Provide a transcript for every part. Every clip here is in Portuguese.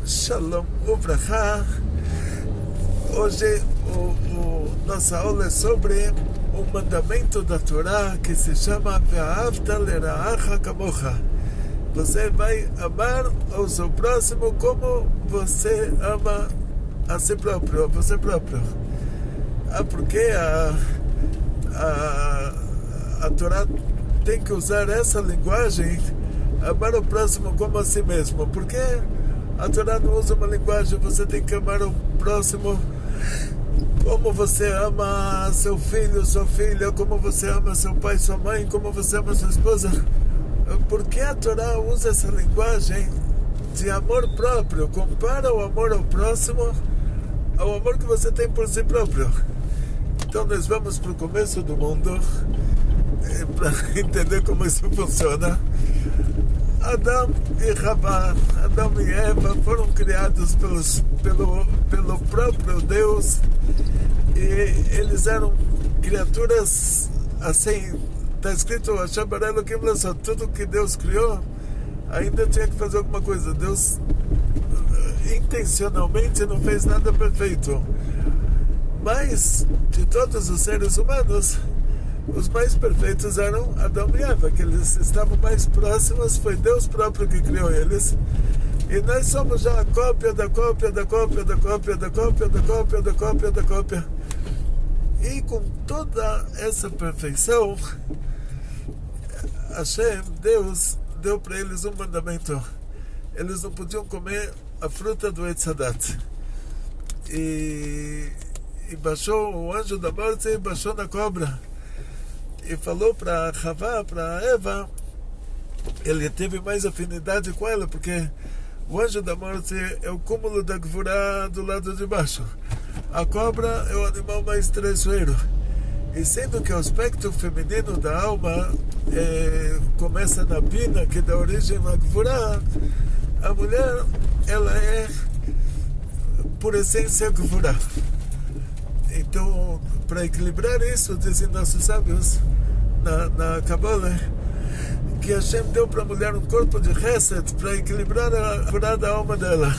Shalom Uvrachá. Hoje nossa aula é sobre o mandamento da Torá que se chama Ve'ahavta lera'acha kamocha. Você vai amar ao seu próximo como você ama a si próprio, a você próprio. Porque a Torá tem que usar essa linguagem, amar o próximo como a si mesmo. Porque a Torá não usa uma linguagem, você tem que amar o próximo como você ama seu filho, sua filha, como você ama seu pai, sua mãe, como você ama sua esposa. Por que a Torá usa essa linguagem de amor próprio? Compara o amor ao próximo ao amor que você tem por si próprio. Então nós vamos para o começo do mundo para entender como isso funciona. Adão e Havá, Adão e Eva foram criados pelo próprio Deus, e eles eram criaturas assim. Está escrito Hashem bara Elokim la'asot, tudo que Deus criou ainda tinha que fazer alguma coisa. Deus intencionalmente não fez nada perfeito, mas de todos os seres humanos, os mais perfeitos eram Adão e Eva, que eles estavam mais próximos, foi Deus próprio que criou eles, e nós somos já a cópia da cópia da cópia da cópia da cópia da cópia da cópia da cópia. E com toda essa perfeição, Hashem, Deus, deu para eles um mandamento: eles não podiam comer a fruta do Etz Hadat. E baixou o anjo da morte, baixou na cobra e falou para Havá, para Eva. Ele teve mais afinidade com ela, porque o anjo da morte é o cúmulo da Gvurá do lado de baixo. A cobra é o animal mais traiçoeiro. E sendo que o aspecto feminino da alma começa na Bina, que dá origem à Gvurá, a mulher, ela é por essência Gvurá. Então, para equilibrar isso, dizem nossos sábios na Kabbalah, que Hashem deu para a mulher um corpo de Chesed para equilibrar a Gvurá da alma dela.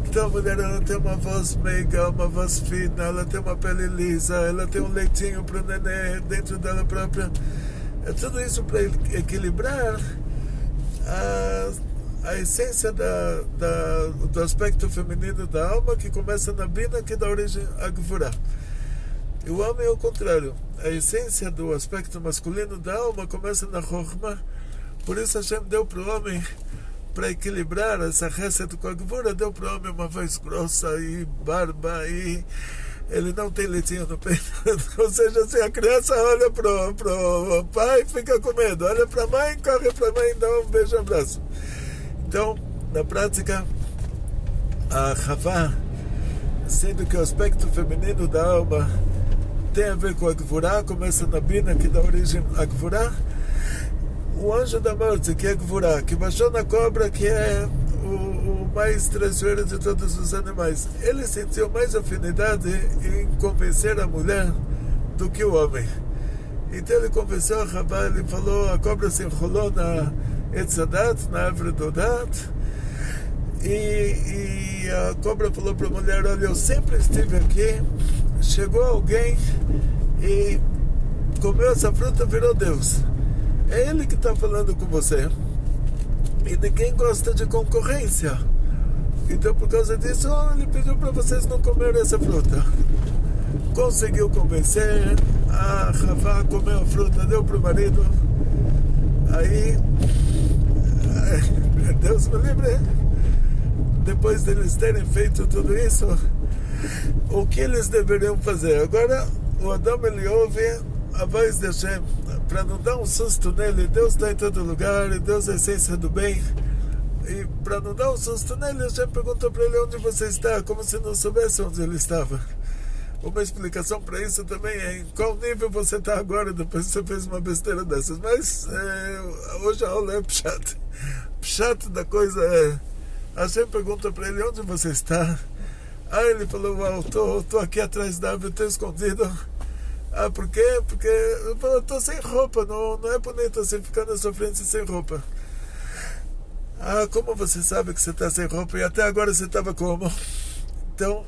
Então a mulher, ela tem uma voz meiga, uma voz fina, ela tem uma pele lisa, ela tem um leitinho para o neném dentro dela própria. É tudo isso para equilibrar a essência do aspecto feminino da alma, que começa na Bina, que dá origem à Gvurá. E o homem é o contrário. A essência do aspecto masculino da alma começa na Chokhmah. Por isso Hashem deu para o homem, para equilibrar essa Chesed com a Gvura, deu para o homem uma voz grossa e barba, e ele não tem leitinho no peito. Ou seja, se a criança olha pro pai, fica com medo, olha para a mãe, corre para a mãe, dá um beijo, abraço. Então, na prática, a Havá, sendo que o aspecto feminino da alma tem a ver com a Gvurá, começa na Bina, que dá origem à Gvurá. O anjo da morte, que é Gvurá, que baixou na cobra, que é o mais traiçoeiro de todos os animais, ele sentiu mais afinidade em convencer a mulher do que o homem. Então ele convenceu a Havá, ele falou: a cobra se enrolou na Etz Hadat, na árvore do Dat, e a cobra falou para a mulher: olha, eu sempre estive aqui, chegou alguém e comeu essa fruta, virou Deus. É ele que está falando com você. E ninguém gosta de concorrência. Então, por causa disso, ele pediu para vocês não comerem essa fruta. Conseguiu convencer. A Havá comeu a fruta, deu para o marido. Aí, Deus me livre. Depois deles terem feito tudo isso, o que eles deveriam fazer? Agora, o Adão, ele ouve a voz de Hashem, para não dar um susto nele. Deus está em todo lugar, e Deus é a essência do bem, e para não dar um susto nele, Hashem perguntou para ele: onde você está? Como se não soubesse onde ele estava. Uma explicação para isso também é em qual nível você está agora, depois que você fez uma besteira dessas. Mas hoje a aula é Pshat. Pshat da coisa é: Hashem pergunta para ele: onde você está? Aí ele falou: uau, tô aqui atrás da árvore, estou escondido. Ah, por quê? Porque eu estou sem roupa, não é bonito assim ficar na sua frente sem roupa. Ah, como você sabe que você está sem roupa e até agora você estava como? Então,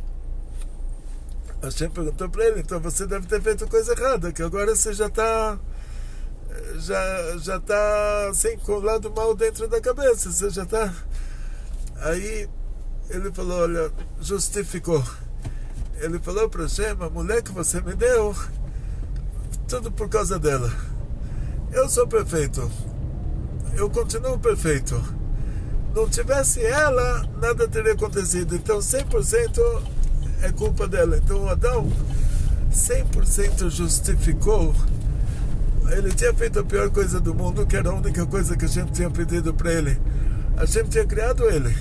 Hashem perguntou para ele, então você deve ter feito coisa errada, que agora você já está assim, com o lado mal dentro da cabeça, você já está... Aí ele falou, olha, justificou. Ele falou para Hashem, a mulher que você me deu, tudo por causa dela. Eu sou perfeito, eu continuo perfeito. Não tivesse ela, nada teria acontecido. Então 100% é culpa dela. Então o Adão 100% justificou. Ele tinha feito a pior coisa do mundo, que era a única coisa que a gente tinha pedido para ele. A gente tinha criado ele,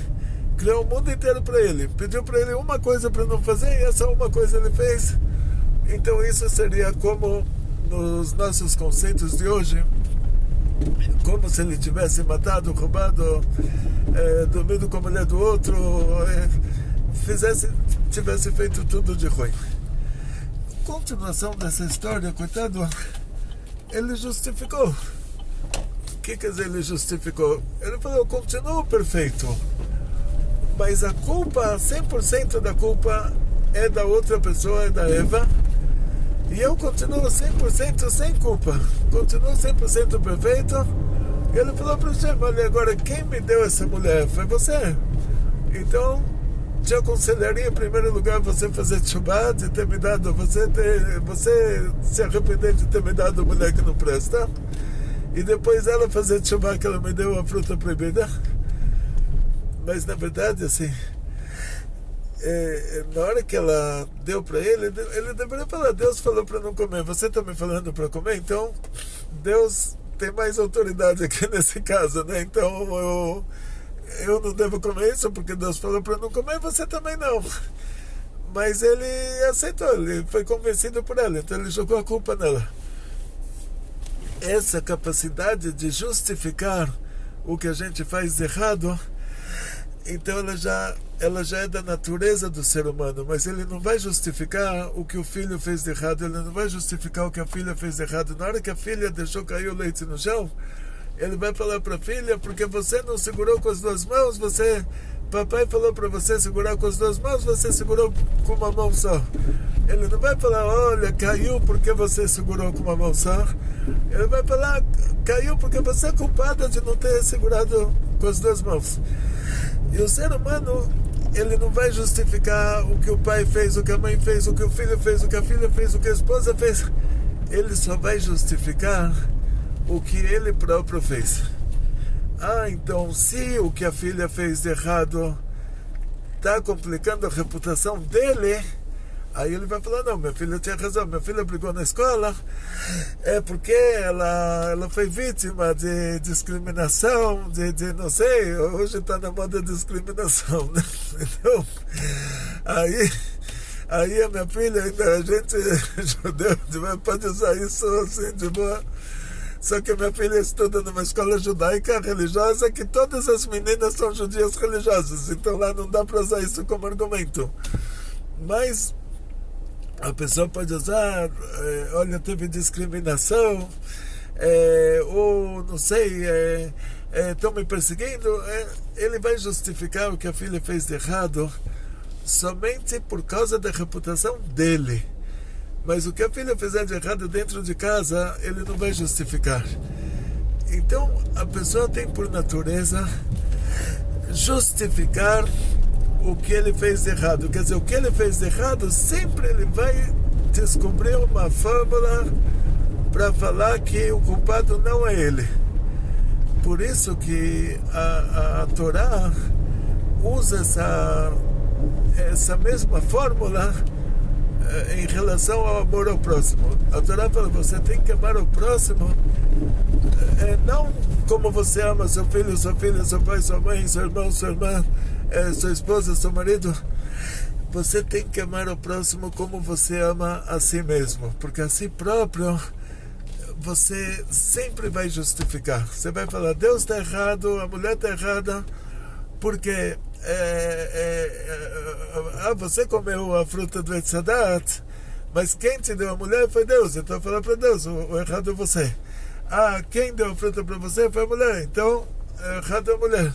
criou o mundo inteiro para ele, pediu para ele uma coisa para não fazer e essa uma coisa ele fez. Então isso seria como nos nossos conceitos de hoje, como se ele tivesse matado, roubado, dormido com a mulher do outro, tivesse feito tudo de ruim. Continuação dessa história, coitado, ele justificou. O que quer dizer ele justificou? Ele falou, eu continuo perfeito, mas a culpa, 100% da culpa é da outra pessoa, é da Eva, e eu continuo 100% sem culpa, continuo 100% perfeito. E ele falou para o Hashem, olha, agora quem me deu essa mulher foi você. Então, te aconselharia em primeiro lugar você fazer tchubá, de ter me dado, você se arrepender de ter me dado a mulher que não presta, e depois ela fazer tchubá que ela me deu a fruta proibida. Mas na verdade, assim, na hora que ela deu para ele deveria falar, Deus falou para não comer, você está me falando para comer, então Deus tem mais autoridade aqui nesse caso, né? Então eu não devo comer isso porque Deus falou para não comer, você também não. Mas ele aceitou, ele foi convencido por ela, então ele jogou a culpa nela. Essa capacidade de justificar o que a gente faz de errado, então ela já é da natureza do ser humano, mas ele não vai justificar o que o filho fez de errado, ele não vai justificar o que a filha fez de errado. Na hora que a filha deixou cair o leite no chão, ele vai falar para a filha, porque você não segurou com as duas mãos, papai falou para você segurar com as duas mãos, você segurou com uma mão só. Ele não vai falar, olha, caiu porque você segurou com uma mão só. Ele vai falar, caiu porque você é culpada de não ter segurado com as duas mãos. E o ser humano, ele não vai justificar o que o pai fez, o que a mãe fez, o que o filho fez, o que a filha fez, o que a esposa fez. Ele só vai justificar o que ele próprio fez. Ah, então se o que a filha fez de errado está complicando a reputação dele, aí ele vai falar, não, minha filha tinha razão, minha filha brigou na escola, é porque ela foi vítima de discriminação, de não sei, hoje está na moda discriminação, né? Então, aí a minha filha, a gente judeu pode usar isso assim de boa. Só que minha filha estuda numa escola judaica religiosa que todas as meninas são judias religiosas, então lá não dá para usar isso como argumento. Mas a pessoa pode usar, olha, teve discriminação, ou não sei, estão me perseguindo. Ele vai justificar o que a filha fez de errado somente por causa da reputação dele. Mas o que a filha fizer de errado dentro de casa, ele não vai justificar. Então, a pessoa tem por natureza justificar o que ele fez de errado. Quer dizer, o que ele fez de errado, sempre ele vai descobrir uma fórmula para falar que o culpado não é ele. Por isso que a Torá usa essa mesma fórmula em relação ao amor ao próximo. A Torá fala, você tem que amar o próximo, não como você ama seu filho, sua filha, seu pai, sua mãe, seu irmão, sua irmã, sua esposa, seu marido. Você tem que amar o próximo como você ama a si mesmo, porque a si próprio você sempre vai justificar. Você vai falar, Deus está errado, a mulher está errada, porque você comeu a fruta do Etzadat, mas quem te deu a mulher foi Deus, então fala para Deus, o errado é você. Quem deu a fruta para você foi a mulher, então errado é a mulher.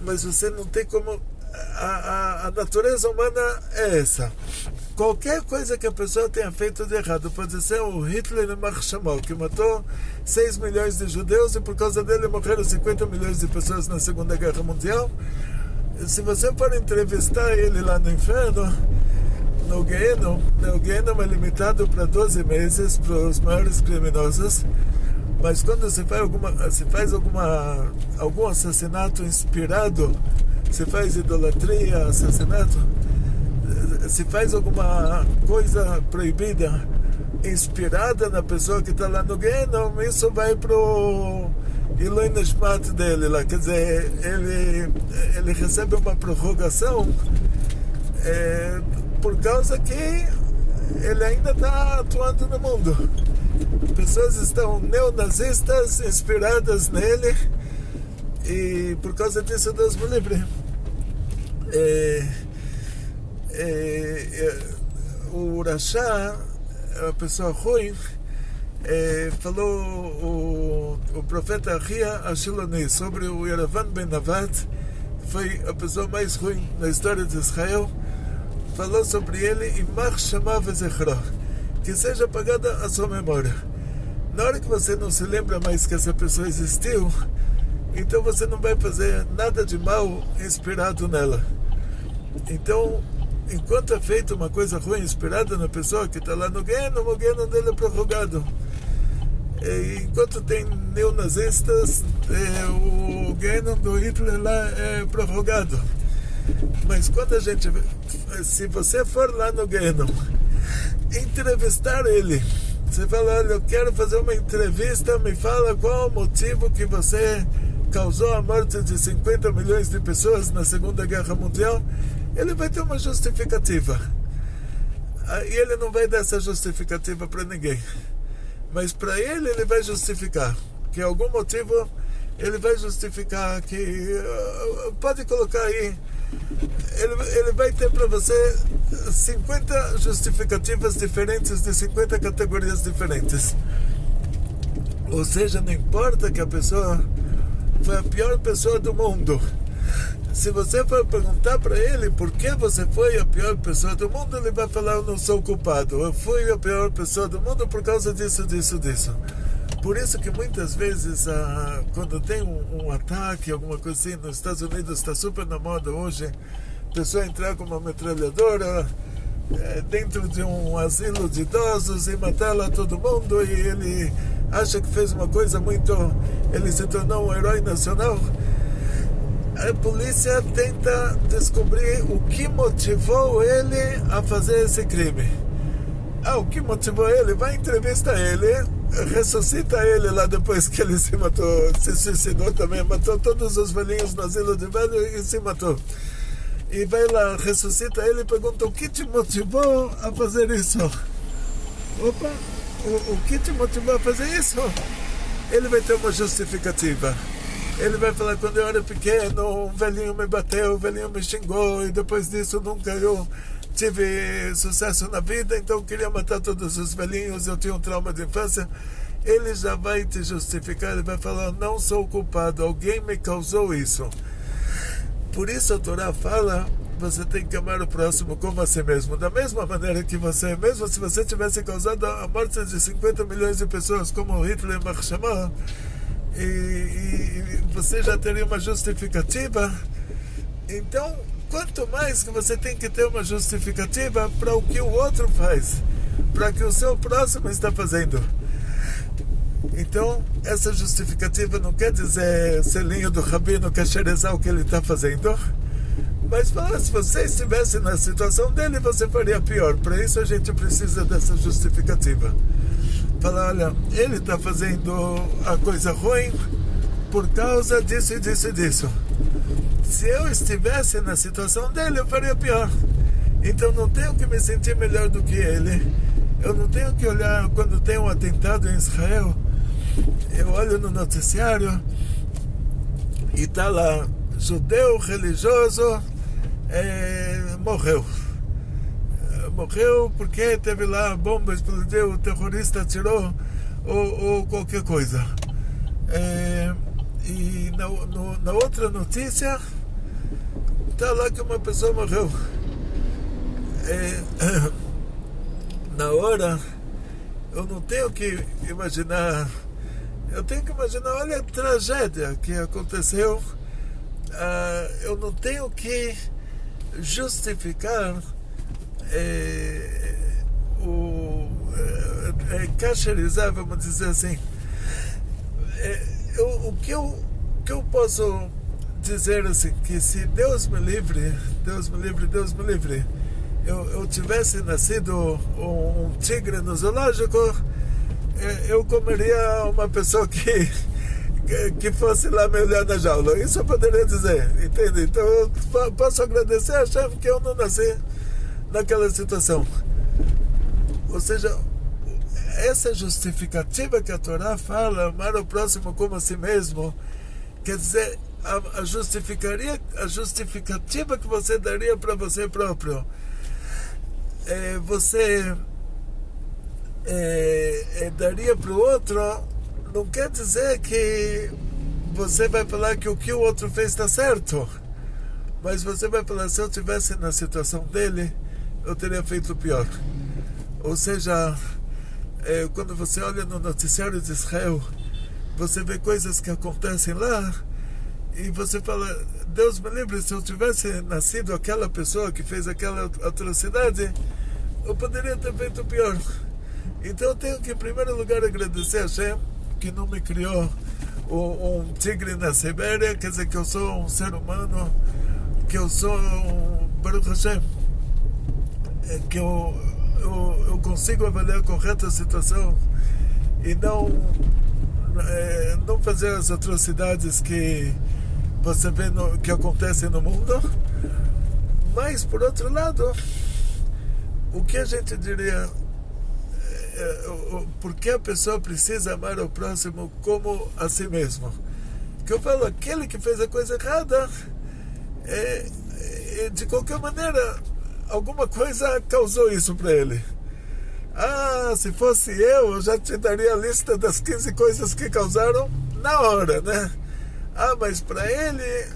mas você não tem como... A natureza humana é essa. Qualquer coisa que a pessoa tenha feito de errado, pode ser o Hitler no Marshall, que matou 6 milhões de judeus e por causa dele morreram 50 milhões de pessoas na Segunda Guerra Mundial. Se você for entrevistar ele lá no inferno, no Gehenom é limitado para 12 meses para os maiores criminosos, mas quando se faz algum assassinato inspirado, se faz idolatria, assassinato, se faz alguma coisa proibida inspirada na pessoa que está lá no Gehenom, isso vai pro Ilui Nishmat dele lá, quer dizer, ele recebe uma prorrogação por causa que ele ainda está atuando no mundo. Pessoas estão neonazistas inspiradas nele e por causa disso Deus me livre. O Rasha, a pessoa ruim, falou o profeta Ahia Ashiloni sobre o Yeravan Ben Navad, foi a pessoa mais ruim na história de Israel. Falou sobre ele e que seja apagada a sua memória. Na hora que você não se lembra mais que essa pessoa existiu, então você não vai fazer nada de mal inspirado nela. Então, enquanto é feita uma coisa ruim inspirada na pessoa que está lá no Gehenom, o Gehenom dele é prorrogado. Enquanto tem neonazistas, o Gehenom do Hitler lá é prorrogado. Mas quando se você for lá no Gehenom entrevistar ele, você fala, olha, eu quero fazer uma entrevista, me fala qual o motivo que você causou a morte de 50 milhões de pessoas na Segunda Guerra Mundial, ele vai ter uma justificativa. E ele não vai dar essa justificativa para ninguém. Mas para ele vai justificar. Que algum motivo, ele vai justificar que... Pode colocar aí... Ele vai ter para você 50 justificativas diferentes de 50 categorias diferentes. Ou seja, não importa que a pessoa foi a pior pessoa do mundo. Se você for perguntar para ele por que você foi a pior pessoa do mundo, ele vai falar, eu não sou culpado. Eu fui a pior pessoa do mundo por causa disso. Por isso que muitas vezes, quando tem um ataque, alguma coisa assim, nos Estados Unidos está super na moda hoje, a pessoa entrar com uma metralhadora dentro de um asilo de idosos e matar lá todo mundo, e ele acha que fez uma coisa muito... Ele se tornou um herói nacional. A polícia tenta descobrir o que motivou ele a fazer esse crime. O que motivou ele? Vai entrevistar ele, ressuscita ele lá depois que ele se matou, se suicidou também, matou todos os velhinhos no asilo de velho e se matou. E vai lá, ressuscita ele e pergunta, o que te motivou a fazer isso? Opa, o que te motivou a fazer isso? Ele vai ter uma justificativa. Ele vai falar, quando eu era pequeno, um velhinho me bateu, um velhinho me xingou, e depois disso nunca eu tive sucesso na vida, então eu queria matar todos os velhinhos, eu tinha um trauma de infância. Ele já vai te justificar, ele vai falar, não sou culpado, alguém me causou isso. Por isso a Torá fala, você tem que amar o próximo como a si mesmo. Da mesma maneira que você, mesmo se você tivesse causado a morte de 50 milhões de pessoas, como Hitler e Marshall, e você já teria uma justificativa. Então, quanto mais que você tem que ter uma justificativa para o que o outro faz, para o que o seu próximo está fazendo. Então, essa justificativa não quer dizer selinho do rabino cacherizar o que ele está fazendo, mas falar, se você estivesse na situação dele, você faria pior. Para isso a gente precisa dessa justificativa. Falar, olha, ele está fazendo a coisa ruim por causa disso e disso e disso. Se eu estivesse na situação dele, eu faria pior. Então não tenho que me sentir melhor do que ele. Eu não tenho que olhar quando tem um atentado em Israel. Eu olho no noticiário e está lá, judeu religioso morreu. Morreu porque teve lá bomba, explodiu, o terrorista atirou ou qualquer coisa. E na outra notícia está lá que uma pessoa morreu. Na hora, eu não tenho que imaginar, eu tenho que imaginar, olha a tragédia que aconteceu. Eu não tenho que justificar cacherizar, vamos dizer assim. O que eu posso dizer assim, que se Deus me livre, eu tivesse nascido um tigre no zoológico, eu comeria uma pessoa que fosse lá me olhar na jaula. Isso eu poderia dizer, entende? Então eu posso agradecer a Hashem que eu não nasci naquela situação. Ou seja, essa justificativa que a Torá fala, amar o próximo como a si mesmo, quer dizer, a justificativa que você daria para você próprio, você daria para o outro, não quer dizer que você vai falar que o que o outro fez está certo, mas você vai falar, se eu estivesse na situação dele, eu teria feito pior. Ou seja, quando você olha no noticiário de Israel, você vê coisas que acontecem lá e você fala, Deus me livre, se eu tivesse nascido aquela pessoa que fez aquela atrocidade, eu poderia ter feito pior. Então eu tenho que em primeiro lugar agradecer a Hashem que não me criou um tigre na Sibéria, quer dizer que eu sou um ser humano, que eu sou um Baruch Hashem, que eu consigo avaliar a correta situação e não fazer as atrocidades que você vê que acontecem no mundo. Mas por outro lado, o que a gente diria, por que a pessoa precisa amar o próximo como a si mesmo? Que eu falo, aquele que fez a coisa errada, de qualquer maneira, alguma coisa causou isso para ele. Se fosse eu já te daria a lista das 15 coisas que causaram na hora, né? Mas para ele,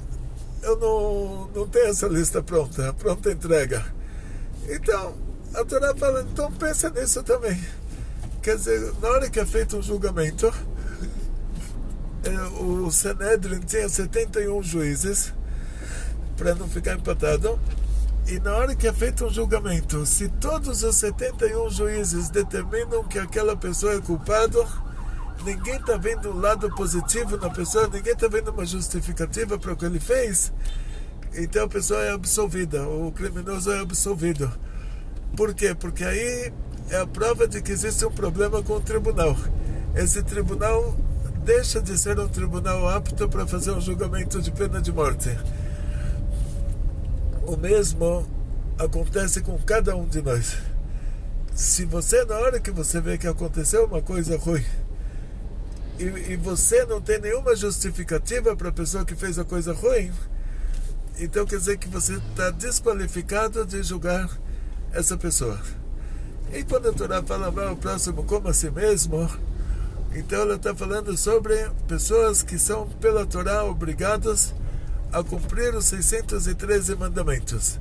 eu não tenho essa lista pronta entrega. Então, a Torá fala, então pensa nisso também. Quer dizer, na hora que é feito um julgamento, o Sanedrin tinha 71 juízes, para não ficar empatado. E na hora que é feito um julgamento, se todos os 71 juízes determinam que aquela pessoa é culpada, ninguém está vendo um lado positivo na pessoa, ninguém está vendo uma justificativa para o que ele fez, então a pessoa é absolvida, o criminoso é absolvido. Por quê? Porque aí é a prova de que existe um problema com o tribunal. Esse tribunal deixa de ser um tribunal apto para fazer um julgamento de pena de morte. O mesmo acontece com cada um de nós. Se você, na hora que você vê que aconteceu uma coisa ruim, e você não tem nenhuma justificativa para a pessoa que fez a coisa ruim, então quer dizer que você está desqualificado de julgar essa pessoa. E quando a Torá fala amar o próximo como a si mesmo, então ela está falando sobre pessoas que são pela Torá obrigadas a cumprir os 613 mandamentos.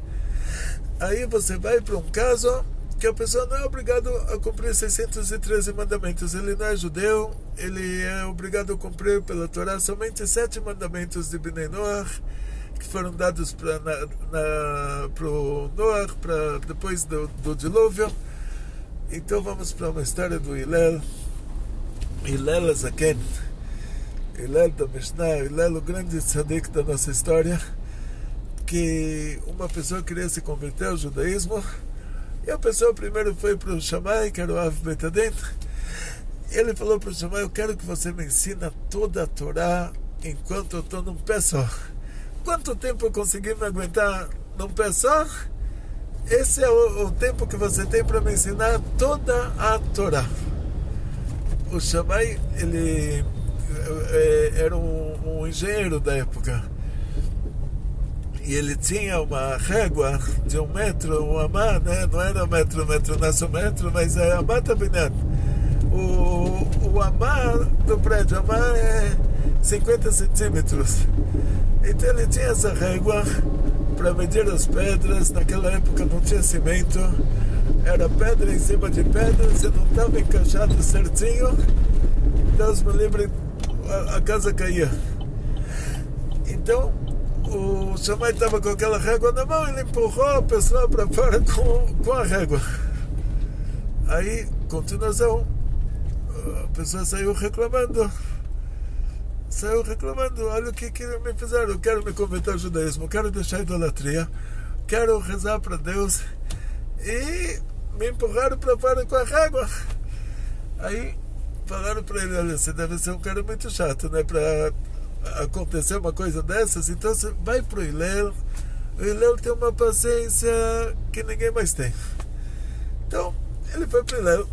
Aí você vai para um caso que a pessoa não é obrigada a cumprir 613 mandamentos. Ele não é judeu, ele é obrigado a cumprir pela Torá somente 7 mandamentos de Bnei Noach, que foram dados para o Noach, depois do dilúvio. Então vamos para uma história do Hillel Azaken, Hillel da Mishnah, Hillel, o grande tzadik da nossa história, que uma pessoa queria se converter ao judaísmo, e a pessoa primeiro foi para o Shammai, que era o Av Betadin. Ele falou para o Shammai, eu quero que você me ensina toda a Torá enquanto eu estou num pé só. Quanto tempo eu consegui me aguentar num pé só? Esse é o tempo que você tem para me ensinar toda a Torá. O Shammai, ele era um engenheiro da época, e ele tinha uma régua de 1 metro, um amá, né? Não era metro nasce 1 metro, mas é amá tabinhan. O amá do prédio, amá é 50 centímetros. Então ele tinha essa régua para medir as pedras. Naquela época não tinha cimento, era pedra em cima de pedra, se não estava encaixado certinho, Deus me livre, a casa caía. Então o Shammai estava com aquela régua na mão, ele empurrou a pessoa para fora com a régua. Aí, continuação, a pessoa saiu reclamando, olha o que me fizeram, eu quero me converter ao judaísmo, quero deixar a idolatria, quero rezar para Deus, e me empurraram para fora com a régua. Aí falaram para ele, olha, você deve ser um cara muito chato, né, para acontecer uma coisa dessas, então você vai pro Hillel. O Hillel tem uma paciência que ninguém mais tem. Então ele foi pro Hillel,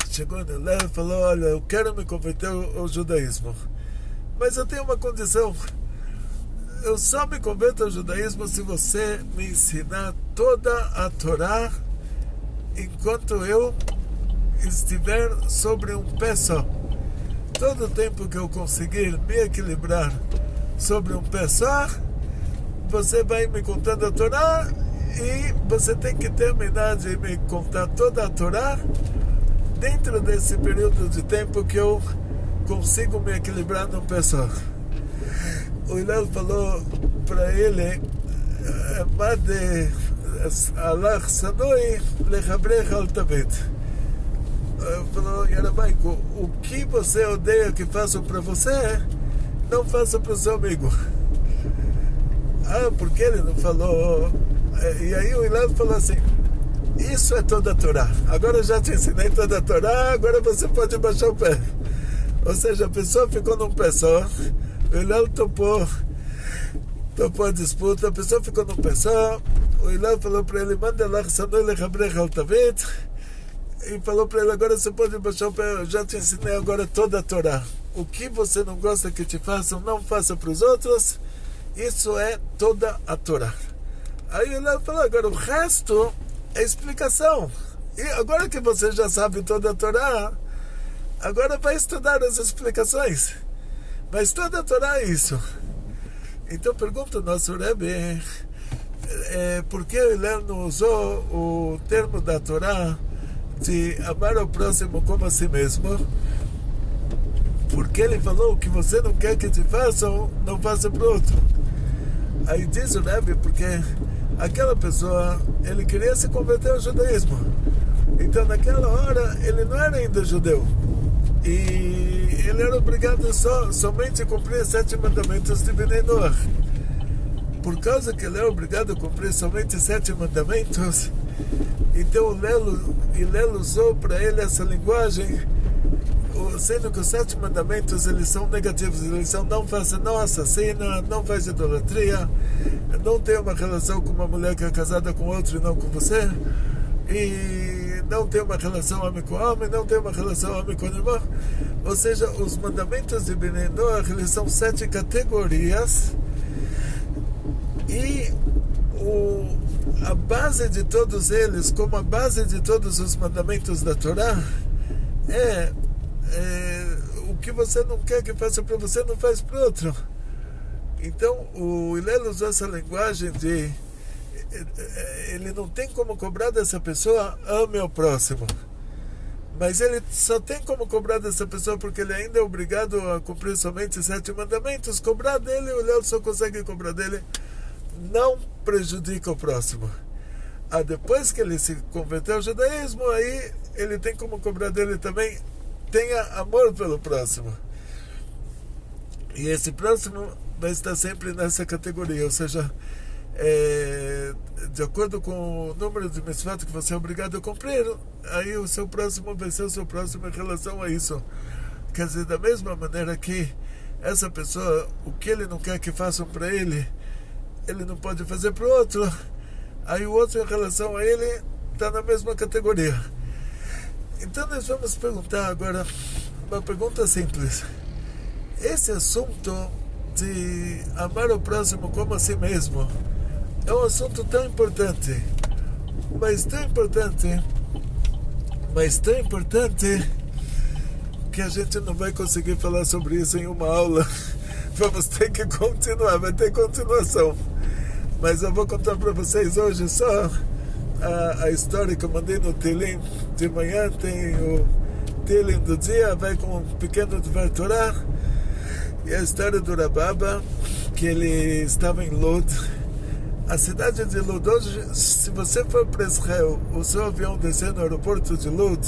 chegou no Hillel e falou, olha, eu quero me converter ao judaísmo, mas eu tenho uma condição, eu só me converto ao judaísmo se você me ensinar toda a Torá enquanto eu estiver sobre um pé só. Todo o tempo que eu conseguir me equilibrar sobre um pé só, você vai me contando a Torá, e você tem que terminar de me contar toda a Torá dentro desse período de tempo que eu consigo me equilibrar num pé só. O Hillel falou para ele, Made alach sanoi lechabrecha al tavet. Falou, Yarabaico, o que você odeia que façam para você, não faça para o seu amigo. Por que ele não falou? E aí o Hillel falou assim, isso é toda a Torá, agora eu já te ensinei toda a Torá, agora você pode baixar o pé. Ou seja, a pessoa ficou num pé só, o Hillel topou a disputa, a pessoa ficou num pé só, o Hillel falou para ele, manda lá, sanoi lechabrecha al tavet, e falou para ele, agora você pode baixar o pé, eu já te ensinei agora toda a Torá. O que você não gosta que te façam, não faça para os outros, isso é toda a Torá. Aí ele falou, agora o resto é explicação. E agora que você já sabe toda a Torá, agora vai estudar as explicações. Mas toda a Torá é isso. Então pergunta o nosso Rebbe, por que ele não usou o termo da Torá de amar ao próximo como a si mesmo? Porque ele falou que você não quer que te façam, não faça para o outro. Aí diz o Rebbe, porque aquela pessoa, ele queria se converter ao judaísmo, então naquela hora ele não era ainda judeu, e ele era obrigado somente a cumprir os 7 mandamentos de Bnei Noach. Por causa que ele é obrigado a cumprir somente 7 mandamentos, então o Hillel usou para ele essa linguagem, sendo que os 7 mandamentos eles são negativos, eles são não faça, não assassina, não faz idolatria, não tenha uma relação com uma mulher que é casada com outro e não com você, e não tem uma relação homem com homem, não tem uma relação homem com irmão. Ou seja, os mandamentos de Bnei Noach, eles são 7 categorias, e a base de todos eles, como a base de todos os mandamentos da Torá, o que você não quer que faça para você, não faz para o outro. Então o Hillel usou essa linguagem de ele não tem como cobrar dessa pessoa, ame ao próximo, mas ele só tem como cobrar dessa pessoa porque ele ainda é obrigado a cumprir somente 7 mandamentos. Cobrar dele, o Hillel só consegue cobrar dele, não prejudica o próximo. Depois que ele se converteu ao judaísmo, aí ele tem como cobrar dele também, tenha amor pelo próximo, e esse próximo vai estar sempre nessa categoria, ou seja, de acordo com o número de mitzvot que você é obrigado a cumprir, aí o seu próximo vai ser o seu próximo em relação a isso. Quer dizer, da mesma maneira que essa pessoa, o que ele não quer que façam para ele, ele não pode fazer para o outro, aí o outro em relação a ele está na mesma categoria. Então nós vamos perguntar agora uma pergunta simples. Esse assunto de amar o próximo como a si mesmo é um assunto tão importante, mas tão importante que a gente não vai conseguir falar sobre isso em uma aula. Vamos ter que continuar, vai ter continuação. Mas eu vou contar para vocês hoje só a história que eu mandei no Telim de manhã. Tem o Telim do dia, vai com um pequeno Dvar Torah, e a história do Rababa, que ele estava em Lod. A cidade de Lod hoje, se você for para Israel, o seu avião descer no aeroporto de Lod,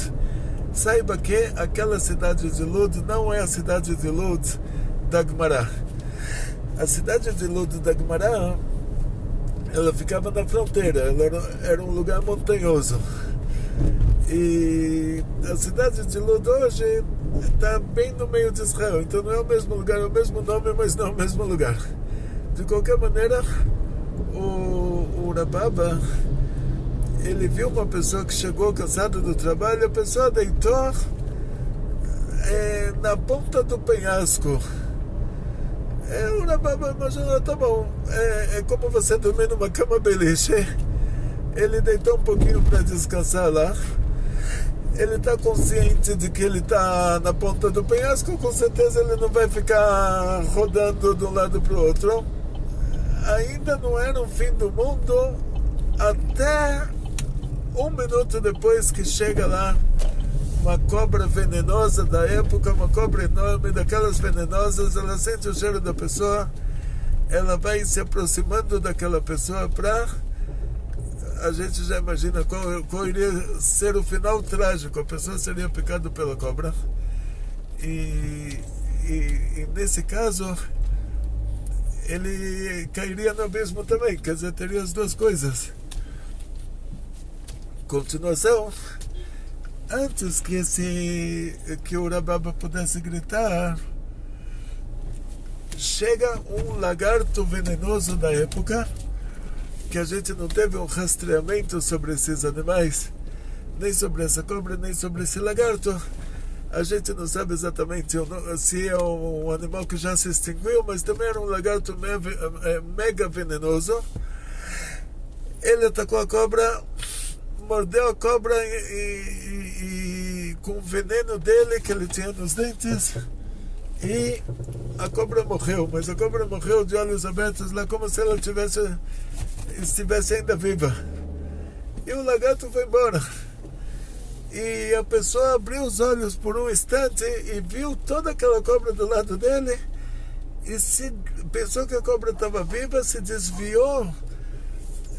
saiba que aquela cidade de Lod não é a cidade de Lod da Gemara. A cidade de Lod da Gemara, ela ficava na fronteira, ela era um lugar montanhoso. E a cidade de Lod hoje está bem no meio de Israel, então não é o mesmo lugar, é o mesmo nome, mas não é o mesmo lugar. De qualquer maneira, o Rababa, ele viu uma pessoa que chegou cansada do trabalho, a pessoa deitou na ponta do penhasco. O Rababa imaginou, tá bom, é como você dormir numa cama beliche. Ele deitou um pouquinho para descansar lá. Ele está consciente de que ele está na ponta do penhasco, com certeza ele não vai ficar rodando de um lado para o outro. Ainda não era o fim do mundo, até 1 minuto depois que chega lá uma cobra venenosa da época, uma cobra enorme, daquelas venenosas. Ela sente o cheiro da pessoa, ela vai se aproximando daquela pessoa para... A gente já imagina qual iria ser o final trágico. A pessoa seria picada pela cobra. E nesse caso, ele cairia no abismo também. Quer dizer, teria as duas coisas. Continuação. Antes que o Rababa pudesse gritar, chega um lagarto venenoso da época, que a gente não teve um rastreamento sobre esses animais, nem sobre essa cobra, nem sobre esse lagarto. A gente não sabe exatamente se é um animal que já se extinguiu, mas também era um lagarto mega venenoso. Ele atacou a cobra, mordeu a cobra e com o veneno dele que ele tinha nos dentes, e a cobra morreu. Mas a cobra morreu de olhos abertos lá, como se ela estivesse ainda viva. E o lagarto foi embora. E a pessoa abriu os olhos por um instante e viu toda aquela cobra do lado dele, e pensou que a cobra estava viva, se desviou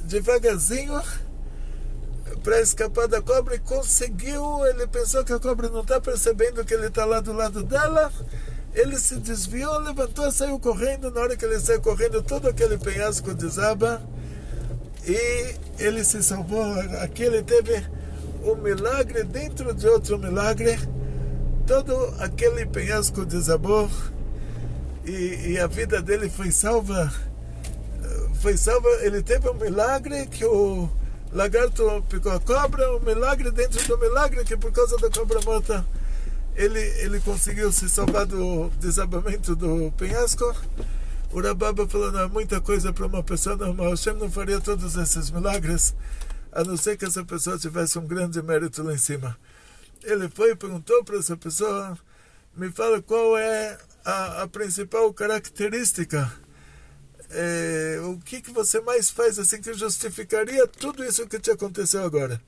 devagarzinho para escapar da cobra e conseguiu. Ele pensou que a cobra não está percebendo que ele está lá do lado dela. Ele se desviou, levantou, saiu correndo. Na hora que ele saiu correndo, todo aquele penhasco desaba e ele se salvou. Aqui ele teve um milagre dentro de outro milagre. Todo aquele penhasco desabou e a vida dele foi salva. Ele teve um milagre que o lagarto picou a cobra, um milagre dentro do milagre que por causa da cobra morta ele conseguiu se salvar do desabamento do penhasco. O Rababa falou, não é muita coisa para uma pessoa normal. Hashem não faria todos esses milagres, a não ser que essa pessoa tivesse um grande mérito lá em cima. Ele foi e perguntou para essa pessoa, me fala qual é a principal característica, o que você mais faz assim que justificaria tudo isso que te aconteceu agora.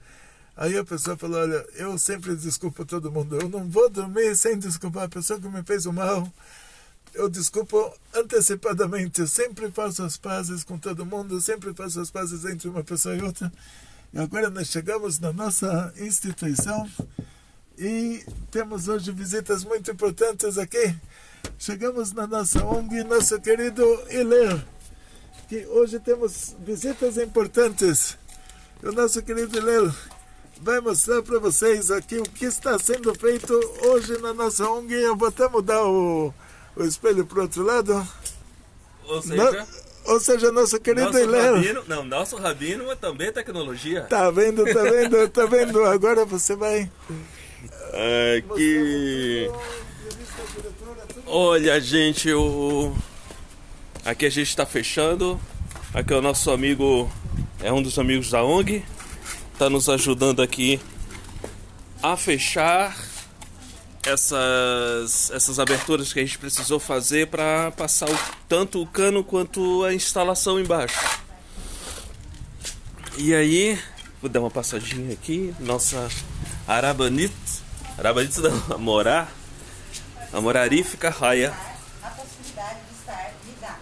Aí a pessoa falou, olha, eu sempre desculpo todo mundo, eu não vou dormir sem desculpar a pessoa que me fez o mal. Eu desculpo antecipadamente, eu sempre faço as pazes com todo mundo, sempre faço as pazes entre uma pessoa e outra. E agora nós chegamos na nossa instituição e temos hoje visitas muito importantes aqui. Chegamos na nossa ONG, nosso querido Hillel, que hoje temos visitas importantes. O nosso querido Hillel vai mostrar para vocês aqui o que está sendo feito hoje na nossa ONG. Eu vou até mudar o espelho para o outro lado. Ou seja, nosso querido Hillel. Nosso rabino, mas também tecnologia. Tá vendo? Agora você vai... Aqui... Olha, gente, aqui a gente está fechando. Aqui é o nosso amigo, é um dos amigos da ONG, está nos ajudando aqui a fechar essas aberturas que a gente precisou fazer para passar tanto o cano quanto a instalação embaixo. E aí, vou dar uma passadinha aqui. Nossa Arabanit não, a morarífica raia. A possibilidade de estar lidar.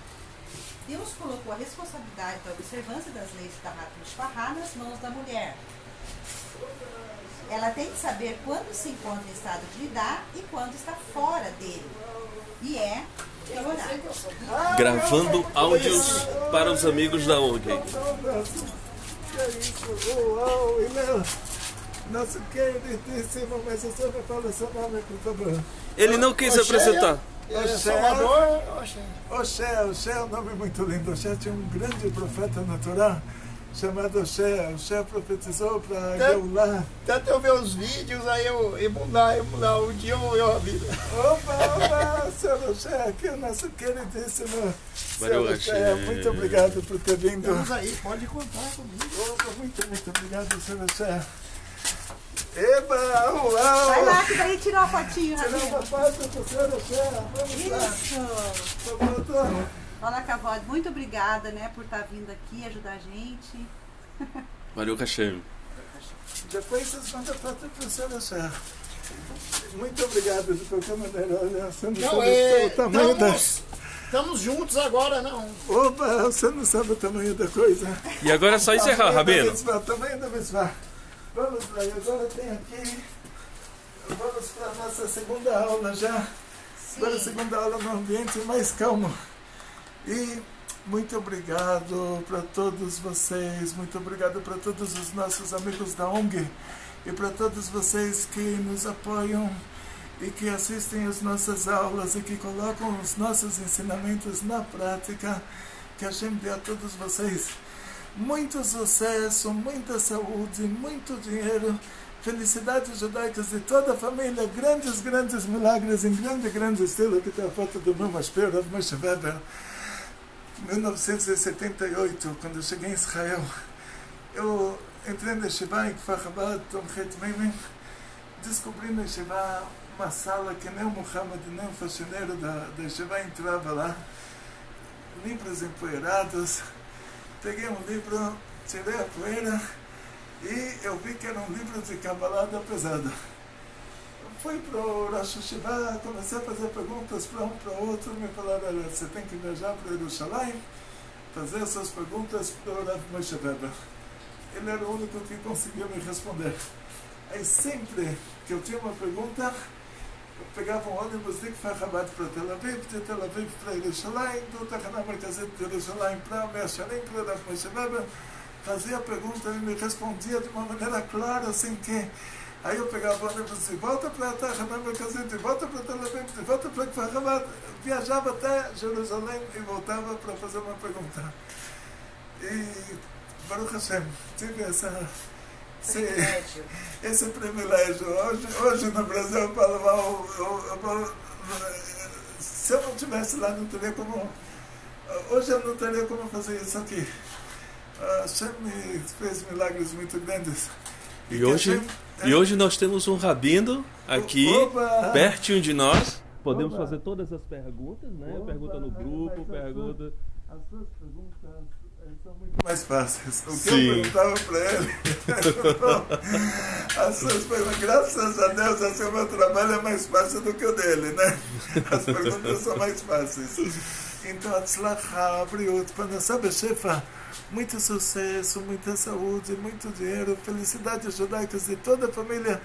Deus colocou a responsabilidade da observância das leis da Mishpachá nas mãos da mulher. Ela tem que saber quando se encontra em estado de lidar e quando está fora dele. E é orar. Gravando áudios para os amigos da ONG. Que é isso? Uau, Ilela. Nosso queridíssimo, mas você me fala seu nome, por favor. Ele não quis se apresentar. Salvador, Oxé é um nome muito lindo. Oxé tinha um grande profeta na Torá chamado Oxé. Oxé profetizou para Geulá. tanto eu ver os vídeos, aí eu mudar, um dia eu a vida. Opa, seu Oxé, aqui é o nosso queridíssimo seu Oxé. Muito obrigado por ter vindo. Estamos aí, pode contar comigo. Opa, muito obrigado, seu Oxé. Eba, uau! Vai lá que daí tirou a fotinho, Tirou Rabino. uma foto com o seu Oxé. Vamos lá. Isso! Vamos. Fala, Kavod, muito obrigada, né, por estar vindo aqui ajudar a gente. Valeu, Hashem. Depois vocês mandam foto pro seu Oxé. Muito obrigado de qualquer maneira. Olha, você não sabe o tamanho da... Estamos juntos agora, não. Opa, você não sabe o tamanho da coisa. E agora é só encerrar, Rabino. O tamanho da mitzvah. Vamos lá, e agora tem aqui. Vamos para a nossa segunda aula já. Para a segunda aula no ambiente mais calmo. E muito obrigado para todos vocês, muito obrigado para todos os nossos amigos da ONG e para todos vocês que nos apoiam e que assistem às nossas aulas e que colocam os nossos ensinamentos na prática. Que Hashem dê a todos vocês muito sucesso, muita saúde, muito dinheiro, felicidades judaicas de toda a família, grandes milagres em grande estilo. Aqui tem a foto do meu Mashper, Rav Moshe Weber. 1978, quando eu cheguei em Israel, eu entrei na Yeshiva em Kfar Chabad, Tom Het Mimim, descobri na Yeshiva uma sala que nem o Muhammad, nem o faxineiro da Yeshiva entrava lá, livros empoeirados. Peguei um livro, tirei a poeira e eu vi que era um livro de Kabbalah da pesada. Fui para o Rosh Hashiva, comecei a fazer perguntas para um para o outro, me falaram, olha, você tem que viajar para Jerusalém, fazer essas perguntas para o Rav Moshe Weber. Ele era o único que conseguia me responder. Aí sempre que eu tinha uma pergunta, eu pegava um ônibus de Kfar Chabad para Tel Aviv, de Tel Aviv para Jerusalém, do Tachana Merkazit de Jerusalém para Mea Shearim, para Rav Moshe Weber, fazia a pergunta e me respondia de uma maneira clara, assim que... Aí eu pegava o ônibus de volta para a Tachana Merkazit, de volta para Tel Aviv, de volta para Kfar Chabad, viajava até Jerusalém e voltava para fazer uma pergunta. E, Baruch Hashem, tive esse privilégio. Hoje no Brasil eu falo, se eu não estivesse lá, não teria como. Hoje eu não teria como fazer isso aqui. Hashem me fez milagres muito grandes. E hoje nós temos um rabino aqui, pertinho de nós. Podemos fazer todas as perguntas, né? Pergunta no grupo, pergunta... As suas perguntas são muito mais fáceis. O que eu perguntava para ele... As suas perguntas, graças a Deus, assim, o meu trabalho é mais fácil do que o dele, né? As perguntas são mais fáceis. Então, Atzlacha, Abriut, Panasá Beshefa, muito sucesso, muita saúde, muito dinheiro, felicidades judaicas de toda a família,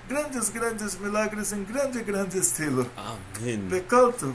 grandes milagres em grande estilo. Amém. Bekol Tov.